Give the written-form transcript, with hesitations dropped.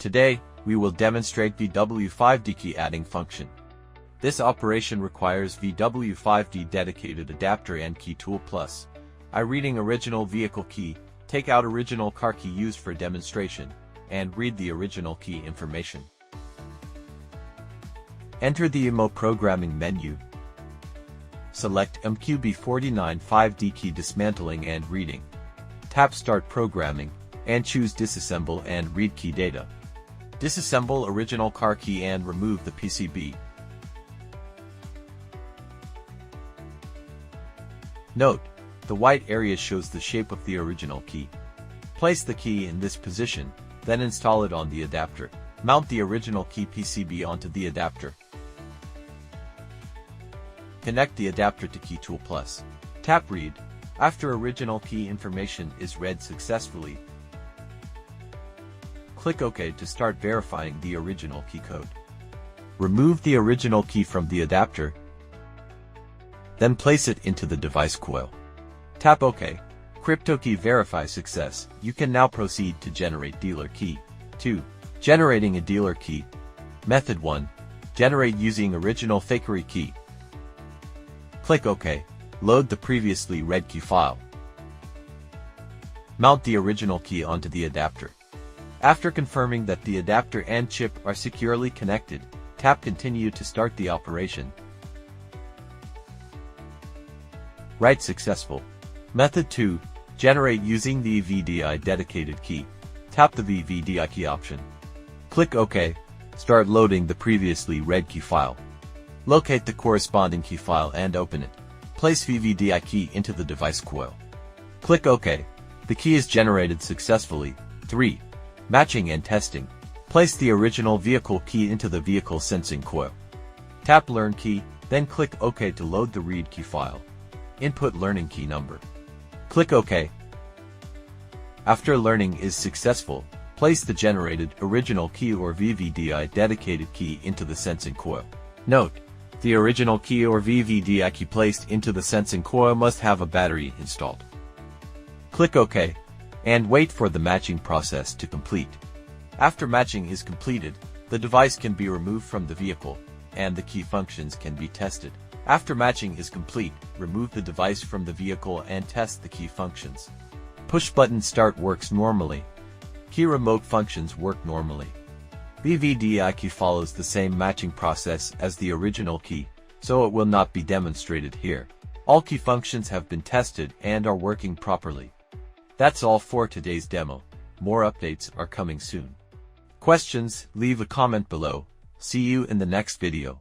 Today, we will demonstrate VW5D key adding function. This operation requires VW5D dedicated adapter and key tool plus. Reading original vehicle key, take out original car key used for demonstration, and read the original key information. Enter the IMO programming menu. Select MQB49 key dismantling and reading. Tap Start Programming, and choose Disassemble and Read Key Data. Disassemble original car key and remove the PCB. Note, the white area shows the shape of the original key. Place the key in this position, then install it on the adapter. Mount the original key PCB onto the adapter. Connect the adapter to Key Tool Plus. Tap Read. After original key information is read successfully, click OK to start verifying the original key code. Remove the original key from the adapter, then place it into the device coil. Tap OK. Crypto key verify success. You can now proceed to generate dealer key. 2. Generating a dealer key. Method 1. Generate using original fakery key. Click OK. Load the previously read key file. Mount the original key onto the adapter. After confirming that the adapter and chip are securely connected, tap Continue to start the operation. Write successful. Method 2. Generate using the VDI dedicated key. Tap the VDI key option. Click OK. Start loading the previously read key file. Locate the corresponding key file and open it. Place VDI key into the device coil. Click OK. The key is generated successfully. 3. Matching and testing. Place the original vehicle key into the vehicle sensing coil. Tap Learn key, then click OK to load the read key file. Input learning key number. Click OK. After learning is successful, place the generated original key or VDI dedicated key into the sensing coil. Note, the original key or VDI key placed into the sensing coil must have a battery installed. Click OK, and wait for the matching process to complete. After matching is completed, the device can be removed from the vehicle, and the key functions can be tested. After matching is complete, remove the device from the vehicle and test the key functions. Push button start works normally. Key remote functions work normally. VDI key follows the same matching process as the original key, so it will not be demonstrated here. All key functions have been tested and are working properly. That's all for today's demo. More updates are coming soon. Questions? Leave a comment below. See you in the next video.